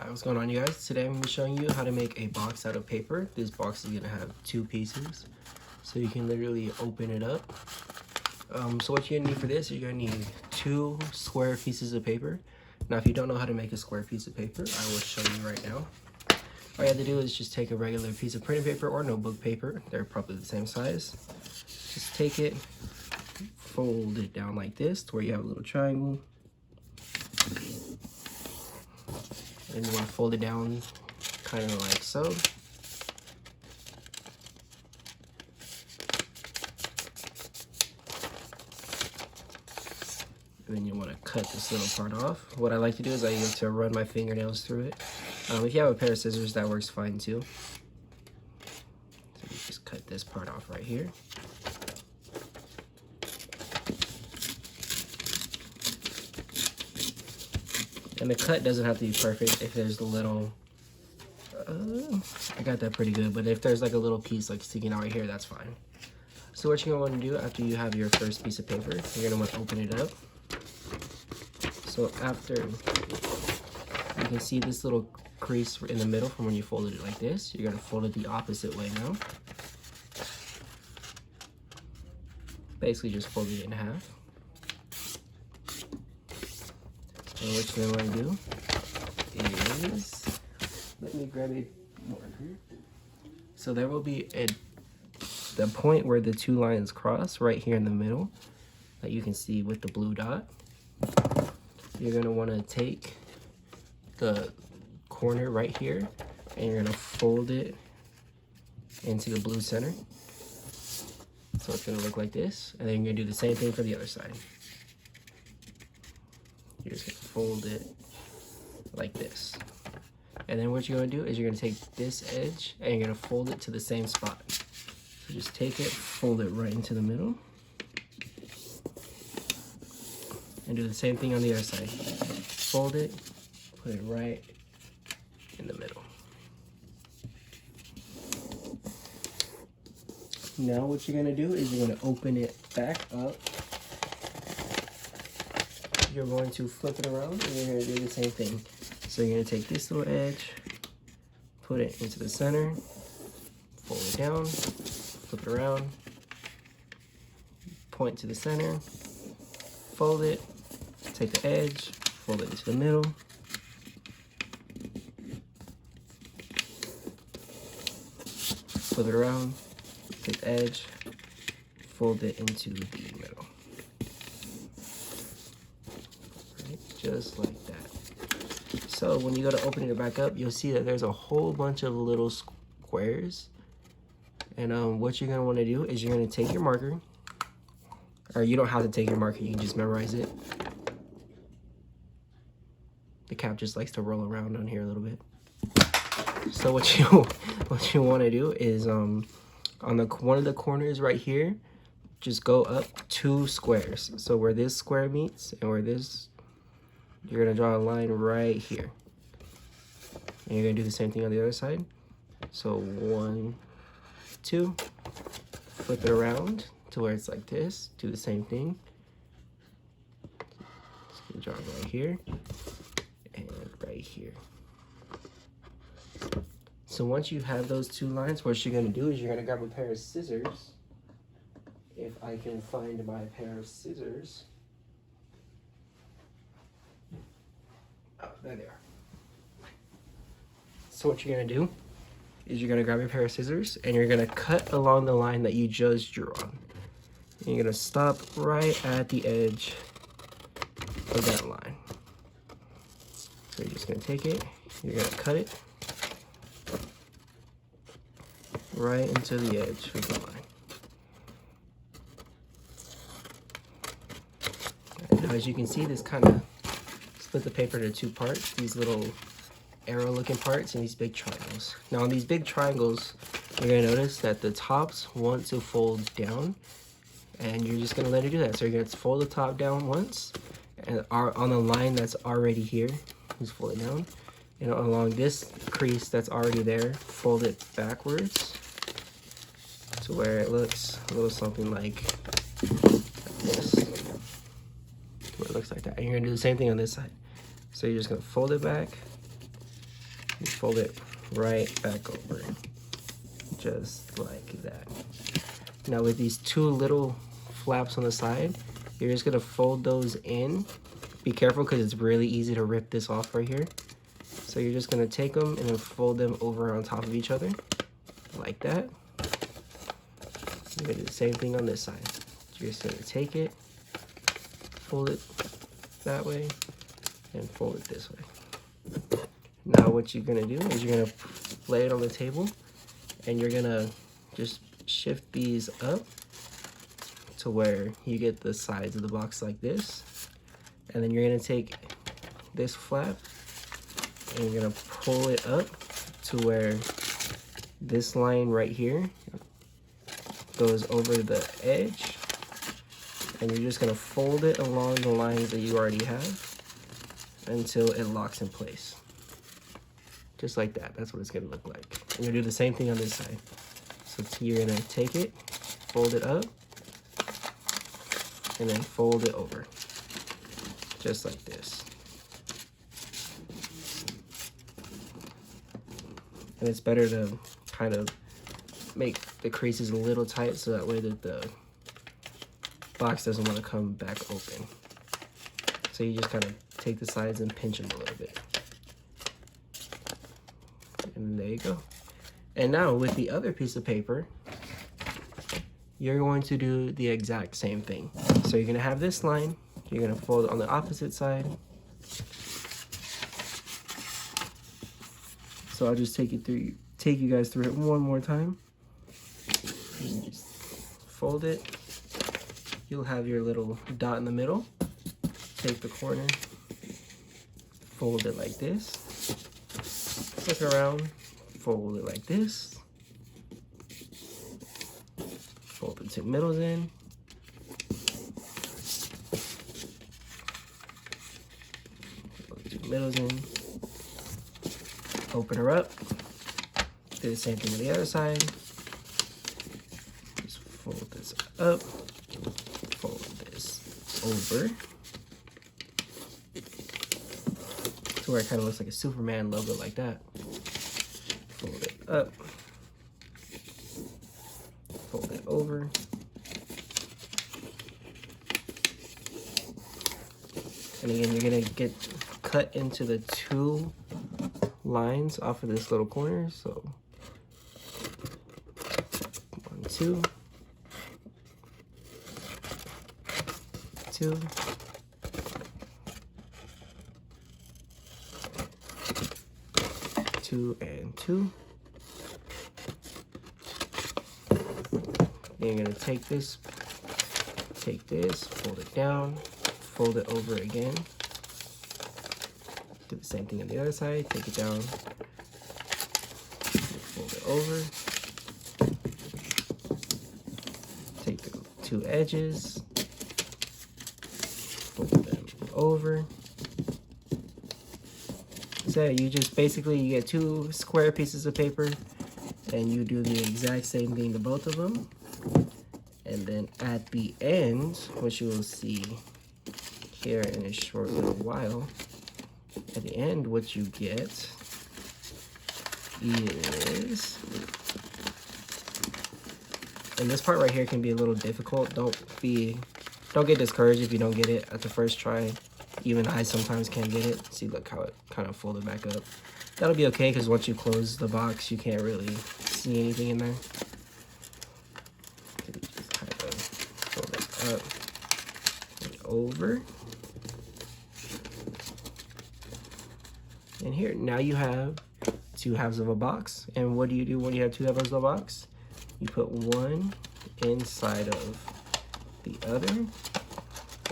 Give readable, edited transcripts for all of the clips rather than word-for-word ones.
Hi, what's going on, you guys? Today I'm going to be showing you how to make a box out of paper. This box is going to have 2 pieces, so you can literally open it up. So what you're going to need for this, you're going to need 2 square pieces of paper. Now if you don't know how to make a square piece of paper, I will show you right now. All you have to do is just take a regular piece of printing paper or notebook paper. They're probably the same size. Just take it, fold it down like this to where you have a little triangle. And you want to fold it down kind of like so. And then you want to cut this little part off. What I like to do is I like to run my fingernails through it. If you have a pair of scissors, that works fine too. So you just cut this part off right here. And the cut doesn't have to be perfect. If there's a little, I got that pretty good, but if there's like a little piece like sticking out right here, that's fine. So what you're gonna want to do after you have your first piece of paper, you're gonna want to open it up. So after, you can see this little crease in the middle from when you folded it like this. You're gonna fold it the opposite way now. Basically just fold it in half. And what you're going to do is, let me grab a marker. So there will be the point where the 2 lines cross right here in the middle that you can see with the blue dot. You're going to want to take the corner right here and you're going to fold it into the blue center. So it's going to look like this, and then you're going to do the same thing for the other side. You're just going to fold it like this. And then what you're going to do is you're going to take this edge and you're going to fold it to the same spot. So just take it, fold it right into the middle. And do the same thing on the other side. Fold it, put it right in the middle. Now what you're going to do is you're going to open it back up. You're going to flip it around and you're going to do the same thing. So you're going to take this little edge, put it into the center, fold it down, flip it around, point to the center, fold it, take the edge, fold it into the middle, flip it around, take the edge, fold it into the middle. Just like that. So when you go to opening it back up, you'll see that there's a whole bunch of little squares. And what you're going to want to do is you're going to take your marker, or you don't have to take your marker, you can just memorize it. The cap just likes to roll around on here a little bit. So what you want to do is on one of the corners right here, just go up 2 squares. So where this square meets and where this, you're going to draw a line right here. And you're going to do the same thing on the other side. So 1, 2, flip it around to where it's like this. Do the same thing. So you draw right here and right here. So once you have those 2 lines, what you're going to do is you're going to grab a pair of scissors. If I can find my pair of scissors. Oh, there they are. So what you're gonna do is you're gonna grab your pair of scissors and you're gonna cut along the line that you just drew on. And you're gonna stop right at the edge of that line. So you're just gonna take it, you're gonna cut it right into the edge of the line. And now as you can see, this kind of split the paper into 2 parts, these little arrow looking parts and these big triangles. Now on these big triangles, you're going to notice that the tops want to fold down, and you're just going to let it do that. So you're going to fold the top down once, and on the line that's already here, just fold it down. And along this crease that's already there, fold it backwards to where it looks a little something like this. Where it looks like that. And you're going to do the same thing on this side. So you're just going to fold it back, You fold it right back over, just like that. Now with these two little flaps on the side, you're just gonna fold those in. Be careful because it's really easy to rip this off right here. So you're just gonna take them and then fold them over on top of each other, like that. You're gonna do the same thing on this side. You're just gonna take it, fold it that way, and fold it this way. Now what you're gonna do is you're gonna lay it on the table, and you're gonna just shift these up to where you get the sides of the box like this. And then you're gonna take this flap and you're gonna pull it up to where this line right here goes over the edge, and you're just gonna fold it along the lines that you already have until it locks in place. Just like that. That's what it's gonna look like. And you're gonna do the same thing on this side. So you're gonna take it, fold it up, and then fold it over. Just like this. And it's better to kind of make the creases a little tight so that way that the box doesn't want to come back open. So you just kind of take the sides and pinch them a little bit. And there you go. And now with the other piece of paper, you're going to do the exact same thing. So you're gonna have this line, you're gonna fold it on the opposite side. So I'll just take you guys through it one more time. You just fold it. You'll have your little dot in the middle. Take the corner, fold it like this. Flip around, fold it like this. Fold the two middles in. Fold the two middles in. Open her up. Do the same thing on the other side. Just fold this up. Fold this over. To where it kind of looks like a Superman logo like that. Fold it up. Fold it over. And again, you're gonna get cut into the two lines off of this little corner. So 1, 2, 2, 2, and 2. Then you're gonna take this, fold it down, fold it over again. Do the same thing on the other side. Take it down, fold it over. Take the two edges, fold them over. So you just basically, you get two square pieces of paper and you do the exact same thing to both of them. And then at the end, which you will see here in a short little while, at the end, what you get is, and this part right here can be a little difficult. Don't get discouraged if you don't get it at the first try. Even I sometimes can't get it. See, look how it kind of folded back up. That'll be okay because once you close the box, you can't really see anything in there. So just kind of fold it up and over. And here, now you have two halves of a box. And what do you do when you have two halves of a box? You put one inside of the other.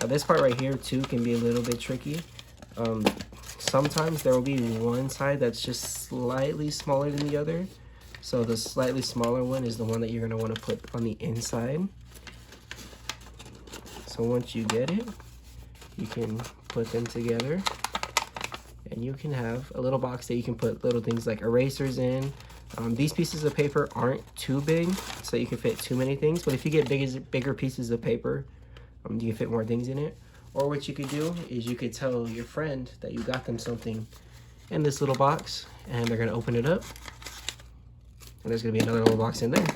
Now this part right here too can be a little bit tricky. Sometimes there will be one side that's just slightly smaller than the other. So the slightly smaller one is the one that you're gonna wanna put on the inside. So once you get it, you can put them together. And you can have a little box that you can put little things like erasers in. These pieces of paper aren't too big, so you can fit too many things. But if you get bigger pieces of paper, you can fit more things in it. Or what you could do is you could tell your friend that you got them something in this little box, and they're gonna open it up, and there's gonna be another little box in there,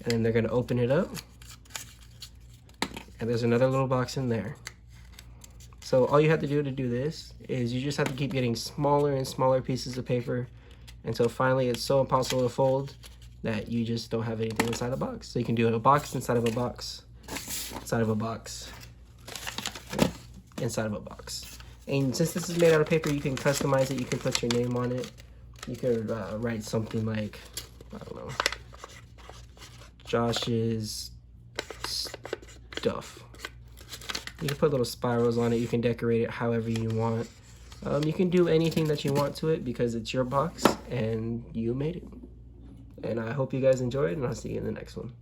and then they're gonna open it up, and there's another little box in there. So all you have to do this is you just have to keep getting smaller and smaller pieces of paper until finally it's so impossible to fold that you just don't have anything inside the box. So you can do a box inside of a box, inside of a box, inside of a box. And since this is made out of paper, you can customize it. You can put your name on it. You could write something like, I don't know, Josh's stuff. You can put little spirals on it. You can decorate it however you want. You can do anything that you want to it because it's your box and you made it. And I hope you guys enjoyed, and I'll see you in the next one.